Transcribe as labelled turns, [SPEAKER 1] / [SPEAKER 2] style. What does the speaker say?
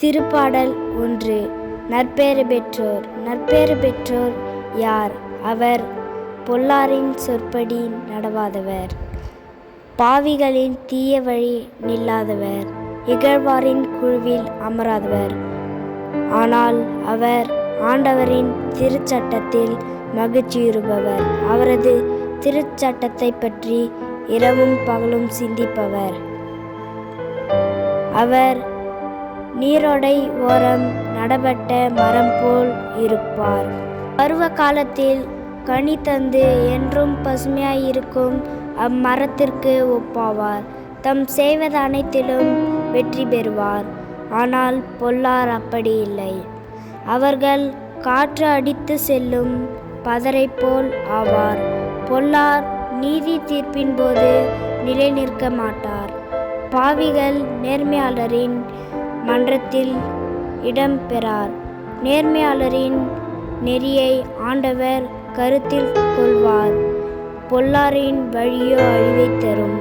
[SPEAKER 1] திருப்பாடல் 1. நற்பேறு பெற்றோர். நற்பேறு பெற்றோர் யார்? அவர் பொல்லாரின் சொற்படி நடவாதவர், பாவிகளின் தீய வழி நில்லாதவர், இகழ்வாரின் குழுவில் அமராதவர். ஆனால் அவர் ஆண்டவரின் திருச்சட்டத்தில் மகிழ்ச்சியுறுபவர். அவரது திருச்சட்டத்தை பற்றி இரவும் பகலும் சிந்திப்பவர். அவர் நீரோடை ஓரம் நடப்பட்ட மரம் போல் இருப்பார். பருவ காலத்தில் கனி தந்து என்றும் பசுமையாயிருக்கும் அம்மரத்திற்கு ஒப்பாவார். தம் செய்வது அனைத்திலும் வெற்றி பெறுவார். ஆனால் பொல்லார் அப்படி இல்லை. அவர்கள் காற்று அடித்து செல்லும் பதரை போல் ஆவார். பொல்லார் நீதி தீர்ப்பின் போது நிலை நிற்க மாட்டார். பாவிகள் நேர்மையாளரின் மன்றத்தில் இடம் பெறார். நேர்மையாளரின் நெறியை ஆண்டவர் கருத்தில் கொள்வார். பொல்லாரின் வழியோ அழிவை தரும்.